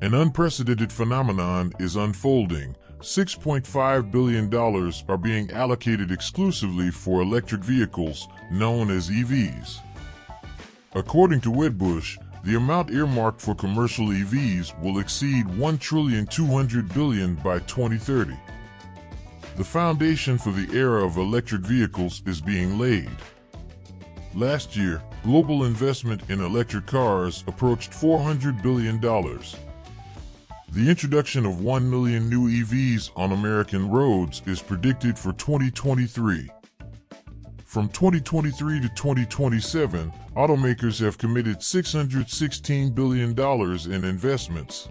An unprecedented phenomenon is unfolding. $6.5 billion are being allocated exclusively for electric vehicles, known as EVs. According to Wedbush, the amount earmarked for commercial EVs will exceed $1.2 trillion by 2030. The foundation for the era of electric vehicles is being laid. Last year, global investment in electric cars approached $400 billion. The introduction of 1 million new EVs on American roads is predicted for 2023. From 2023 to 2027, automakers have committed $616 billion in investments.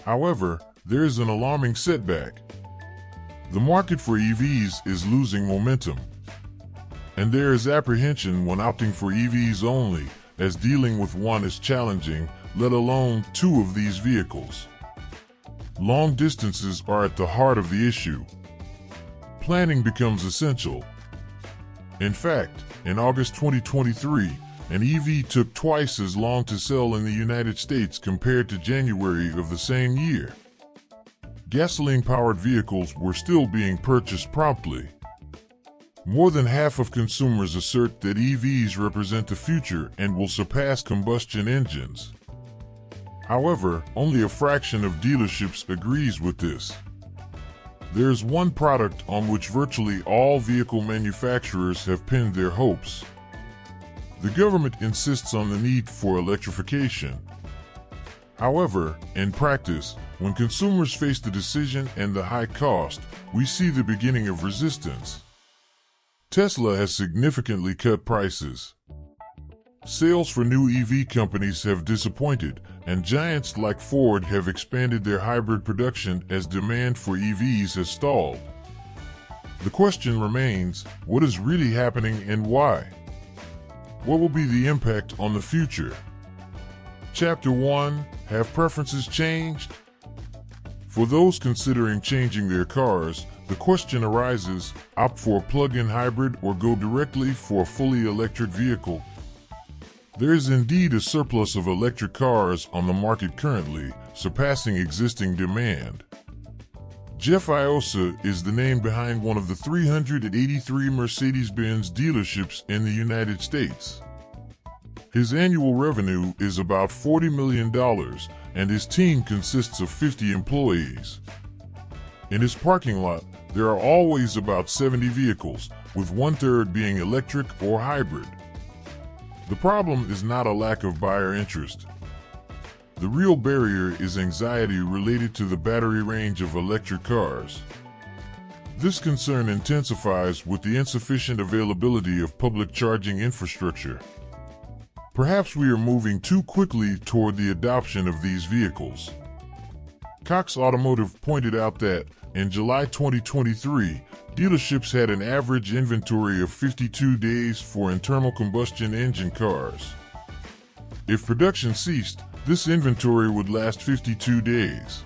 However, there is an alarming setback. The market for EVs is losing momentum. And there is apprehension when opting for EVs only, as dealing with one is challenging, let alone two of these vehicles. Long distances are at the heart of the issue. Planning becomes essential. In fact, in August 2023, an EV took twice as long to sell in the United States compared to January of the same year. Gasoline-powered vehicles were still being purchased promptly. More than half of consumers assert that EVs represent the future and will surpass combustion engines. However, only a fraction of dealerships agrees with this. There is one product on which virtually all vehicle manufacturers have pinned their hopes. The government insists on the need for electrification. However, in practice, when consumers face the decision and the high cost, we see the beginning of resistance. Tesla has significantly cut prices. Sales for new EV companies have disappointed, and giants like Ford have expanded their hybrid production as demand for EVs has stalled. The question remains, what is really happening and why? What will be the impact on the future? Chapter 1: Have preferences changed? For those considering changing their cars, the question arises, opt for a plug-in hybrid or go directly for a fully electric vehicle? There is indeed a surplus of electric cars on the market currently, surpassing existing demand. Jeff Iosa is the name behind one of the 383 Mercedes-Benz dealerships in the United States. His annual revenue is about $40 million, and his team consists of 50 employees. In his parking lot, there are always about 70 vehicles, with one-third being electric or hybrid. The problem is not a lack of buyer interest. The real barrier is anxiety related to the battery range of electric cars. This concern intensifies with the insufficient availability of public charging infrastructure. Perhaps we are moving too quickly toward the adoption of these vehicles. Cox Automotive pointed out that, in July 2023, dealerships had an average inventory of 52 days for internal combustion engine cars. If production ceased, this inventory would last 52 days.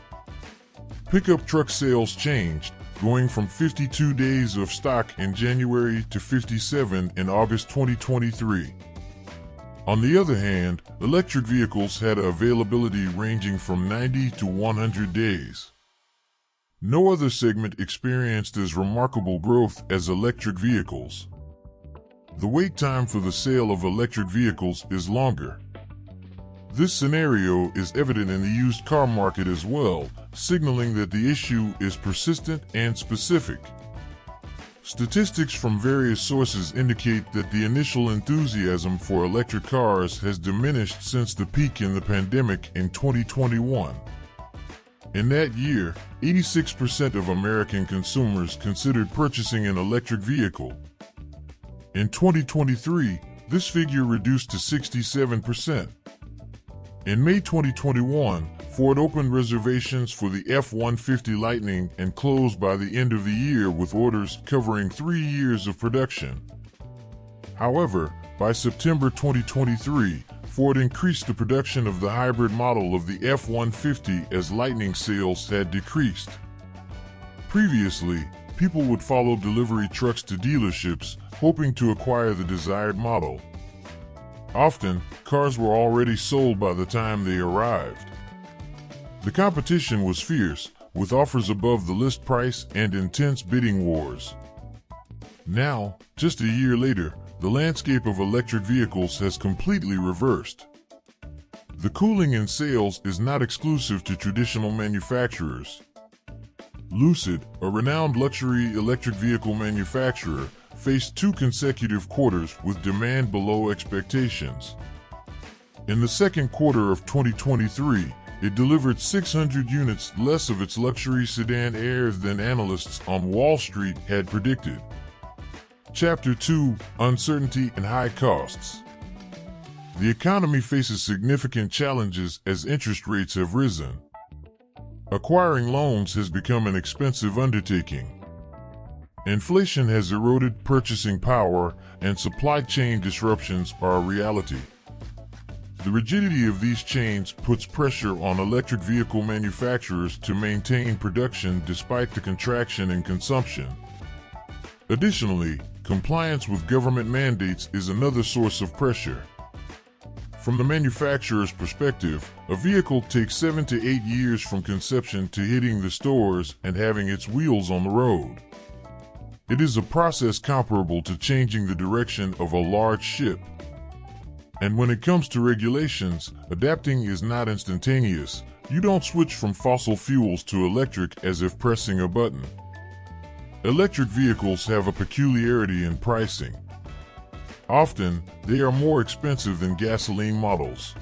Pickup truck sales changed, going from 52 days of stock in January to 57 in August 2023. On the other hand, electric vehicles had availability ranging from 90 to 100 days. No other segment experienced as remarkable growth as electric vehicles. The wait time for the sale of electric vehicles is longer. This scenario is evident in the used car market as well, signaling that the issue is persistent and specific. Statistics from various sources indicate that the initial enthusiasm for electric cars has diminished since the peak in the pandemic in 2021. In that year, 86% of American consumers considered purchasing an electric vehicle. In 2023, this figure reduced to 67%. In May 2021, Ford opened reservations for the F-150 Lightning and closed by the end of the year with orders covering 3 years of production. However, by September 2023, Ford increased the production of the hybrid model of the F-150 as Lightning sales had decreased. Previously, people would follow delivery trucks to dealerships, hoping to acquire the desired model. Often, cars were already sold by the time they arrived. The competition was fierce, with offers above the list price and intense bidding wars. Now, just a year later, the landscape of electric vehicles has completely reversed. The cooling in sales is not exclusive to traditional manufacturers. Lucid, a renowned luxury electric vehicle manufacturer, faced 2 consecutive quarters with demand below expectations. In the second quarter of 2023, it delivered 600 units less of its luxury sedan Airs than analysts on Wall Street had predicted. Chapter 2: Uncertainty and High Costs. The economy faces significant challenges as interest rates have risen. Acquiring loans has become an expensive undertaking. Inflation has eroded purchasing power, and supply chain disruptions are a reality. The rigidity of these chains puts pressure on electric vehicle manufacturers to maintain production despite the contraction in consumption. Additionally, compliance with government mandates is another source of pressure. From the manufacturer's perspective, a vehicle takes 7 to 8 years from conception to hitting the stores and having its wheels on the road. It is a process comparable to changing the direction of a large ship. And when it comes to regulations, adapting is not instantaneous. You don't switch from fossil fuels to electric as if pressing a button. Electric vehicles have a peculiarity in pricing. Often, they are more expensive than gasoline models.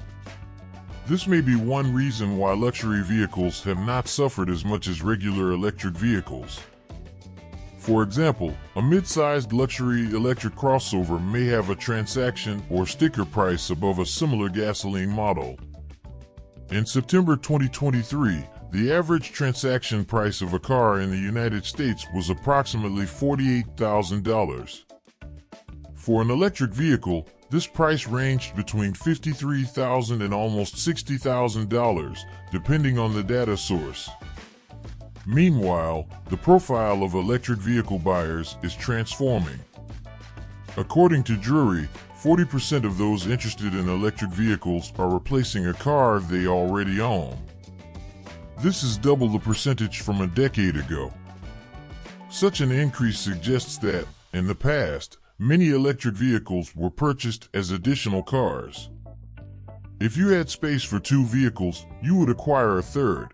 This may be one reason why luxury vehicles have not suffered as much as regular electric vehicles. For example, a mid-sized luxury electric crossover may have a transaction or sticker price above a similar gasoline model. In September 2023, the average transaction price of a car in the United States was approximately $48,000. For an electric vehicle, this price ranged between $53,000 and almost $60,000, depending on the data source. Meanwhile, the profile of electric vehicle buyers is transforming. According to Drury, 40% of those interested in electric vehicles are replacing a car they already own. This is double the percentage from a decade ago. Such an increase suggests that, in the past, many electric vehicles were purchased as additional cars. If you had space for 2 vehicles, you would acquire a third.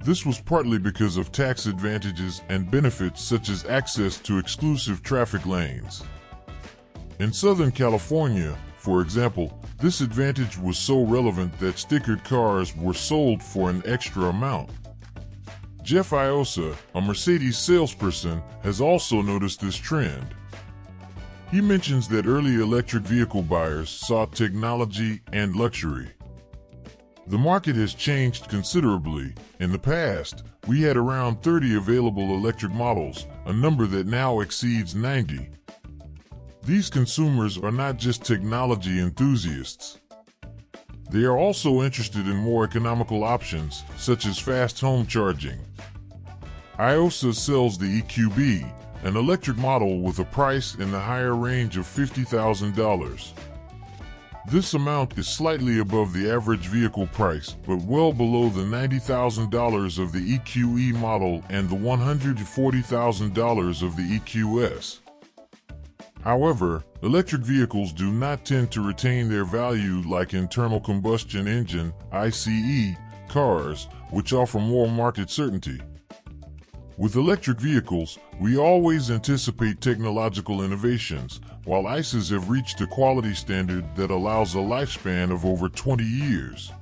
This was partly because of tax advantages and benefits such as access to exclusive traffic lanes. In Southern California, for example, this advantage was so relevant that stickered cars were sold for an extra amount. Jeff Iosa, a Mercedes salesperson, has also noticed this trend. He mentions that early electric vehicle buyers sought technology and luxury. The market has changed considerably. In the past, we had around 30 available electric models, a number that now exceeds 90. These consumers are not just technology enthusiasts. They are also interested in more economical options, such as fast home charging. Iosa sells the EQB, an electric model with a price in the higher range of $50,000. This amount is slightly above the average vehicle price, but well below the $90,000 of the EQE model and the $140,000 of the EQS. However, electric vehicles do not tend to retain their value like internal combustion engine (ICE) cars, which offer more market certainty. With electric vehicles, we always anticipate technological innovations, while ICEs have reached a quality standard that allows a lifespan of over 20 years.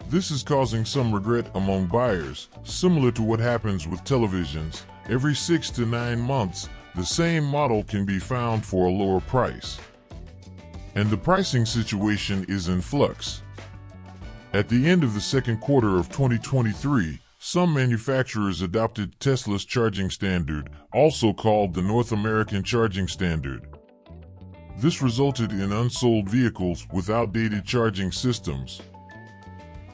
This is causing some regret among buyers, similar to what happens with televisions. Every 6 to 9 months, the same model can be found for a lower price. And the pricing situation is in flux. At the end of the second quarter of 2023, some manufacturers adopted Tesla's charging standard, also called the North American Charging Standard. This resulted in unsold vehicles with outdated charging systems.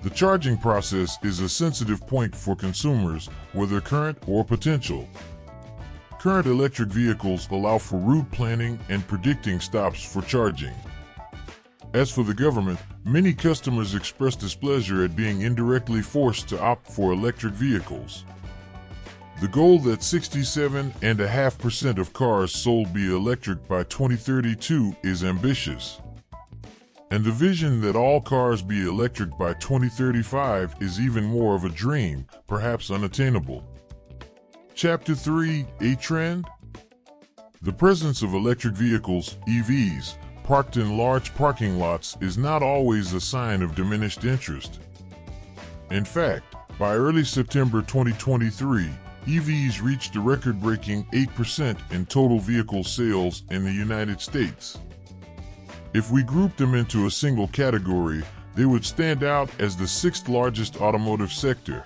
The charging process is a sensitive point for consumers, whether current or potential. Current electric vehicles allow for route planning and predicting stops for charging. As for the government, Many customers express displeasure at being indirectly forced to opt for electric vehicles. The goal that 67.5% of cars sold be electric by 2032 is ambitious. And the vision that all cars be electric by 2035 is even more of a dream, perhaps unattainable. Chapter 3: A Trend? The presence of electric vehicles, EVs, parked in large parking lots is not always a sign of diminished interest. In fact, by early September 2023, EVs reached a record-breaking 8% in total vehicle sales in the United States. If we grouped them into a single category, they would stand out as the sixth largest automotive sector.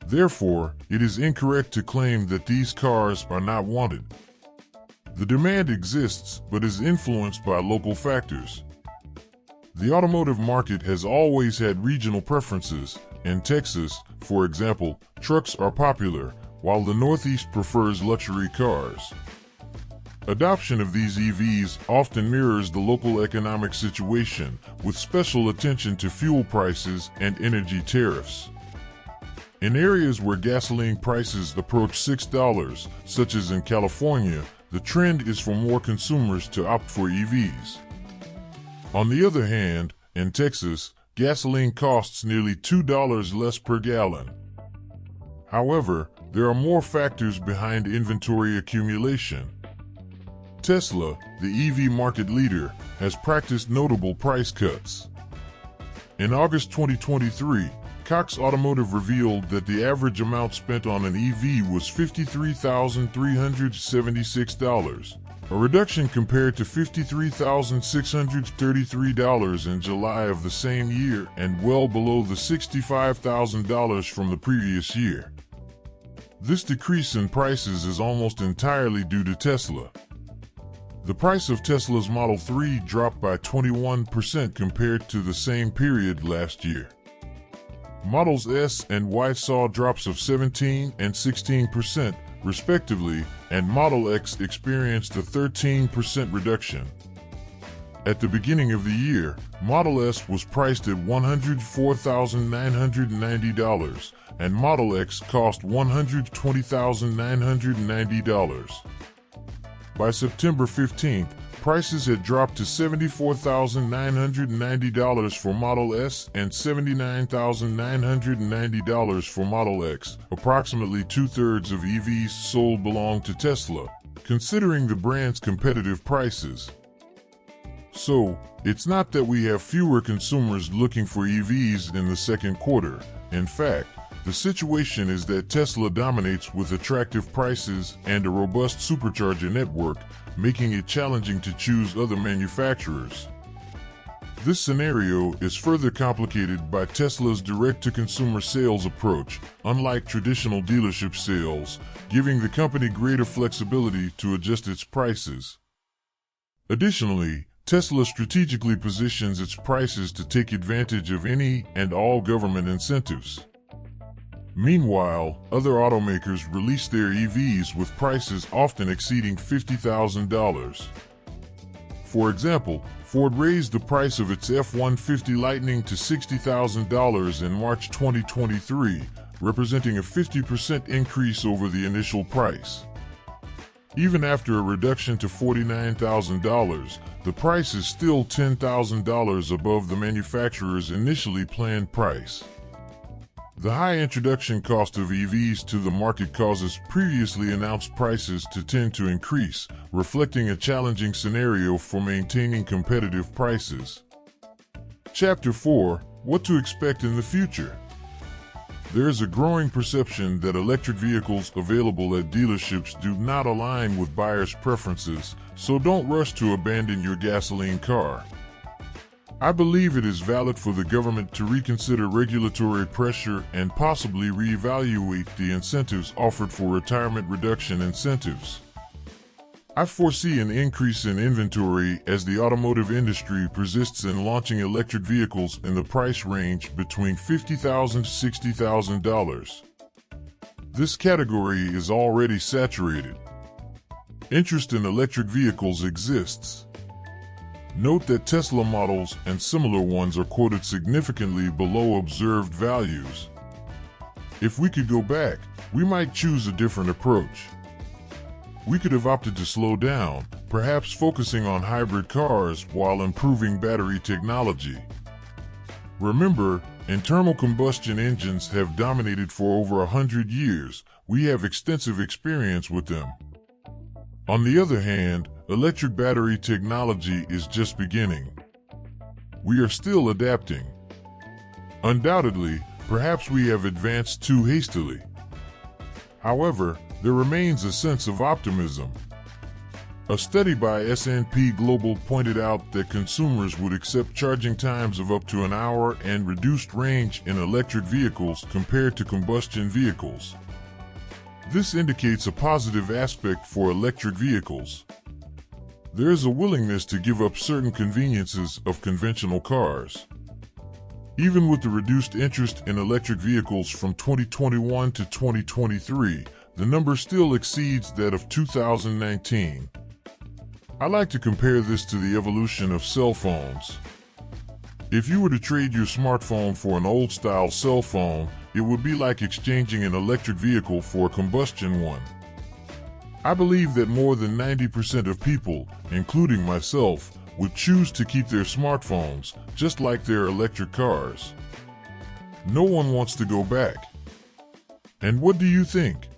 Therefore, it is incorrect to claim that these cars are not wanted. The demand exists, but is influenced by local factors. The automotive market has always had regional preferences. In Texas, for example, trucks are popular, while the Northeast prefers luxury cars. Adoption of these EVs often mirrors the local economic situation, with special attention to fuel prices and energy tariffs. In areas where gasoline prices approach $6, such as in California, the trend is for more consumers to opt for EVs. On the other hand, in Texas, gasoline costs nearly $2 less per gallon. However, there are more factors behind inventory accumulation. Tesla, the EV market leader, has practiced notable price cuts. In August 2023, Cox Automotive revealed that the average amount spent on an EV was $53,376, a reduction compared to $53,633 in July of the same year and well below the $65,000 from the previous year. This decrease in prices is almost entirely due to Tesla. The price of Tesla's Model 3 dropped by 21% compared to the same period last year. Models S and Y saw drops of 17% and 16%, respectively, and Model X experienced a 13% reduction. At the beginning of the year, Model S was priced at $104,990, and Model X cost $120,990. By September 15th, prices had dropped to $74,990 for Model S and $79,990 for Model X. Approximately two-thirds of EVs sold belong to Tesla, considering the brand's competitive prices. So, it's not that we have fewer consumers looking for EVs in the second quarter. In fact, the situation is that Tesla dominates with attractive prices and a robust supercharger network, making it challenging to choose other manufacturers. This scenario is further complicated by Tesla's direct-to-consumer sales approach, unlike traditional dealership sales, giving the company greater flexibility to adjust its prices. Additionally, Tesla strategically positions its prices to take advantage of any and all government incentives. Meanwhile, other automakers release their EVs with prices often exceeding $50,000. For example, Ford raised the price of its F-150 Lightning to $60,000 in March 2023, representing a 50% increase over the initial price. Even after a reduction to $49,000, the price is still $10,000 above the manufacturer's initially planned price. The high introduction cost of EVs to the market causes previously announced prices to tend to increase, reflecting a challenging scenario for maintaining competitive prices. Chapter 4: What to expect in the future. There is a growing perception that electric vehicles available at dealerships do not align with buyers' preferences, so don't rush to abandon your gasoline car. I believe it is valid for the government to reconsider regulatory pressure and possibly reevaluate the incentives offered for retirement reduction incentives. I foresee an increase in inventory as the automotive industry persists in launching electric vehicles in the price range between $50,000 to $60,000. This category is already saturated. Interest in electric vehicles exists. Note that Tesla models and similar ones are quoted significantly below observed values. If we could go back, we might choose a different approach. We could have opted to slow down, perhaps focusing on hybrid cars while improving battery technology. Remember, internal combustion engines have dominated for over 100 years. We have extensive experience with them. On the other hand, electric battery technology is just beginning. We are still adapting. Undoubtedly, perhaps we have advanced too hastily. However, there remains a sense of optimism. A study by S&P Global pointed out that consumers would accept charging times of up to an hour and reduced range in electric vehicles compared to combustion vehicles. This indicates a positive aspect for electric vehicles. There is a willingness to give up certain conveniences of conventional cars. Even with the reduced interest in electric vehicles from 2021 to 2023, the number still exceeds that of 2019. I like to compare this to the evolution of cell phones. If you were to trade your smartphone for an old-style cell phone, it would be like exchanging an electric vehicle for a combustion one. I believe that more than 90% of people, including myself, would choose to keep their smartphones, just like their electric cars. No one wants to go back. And what do you think?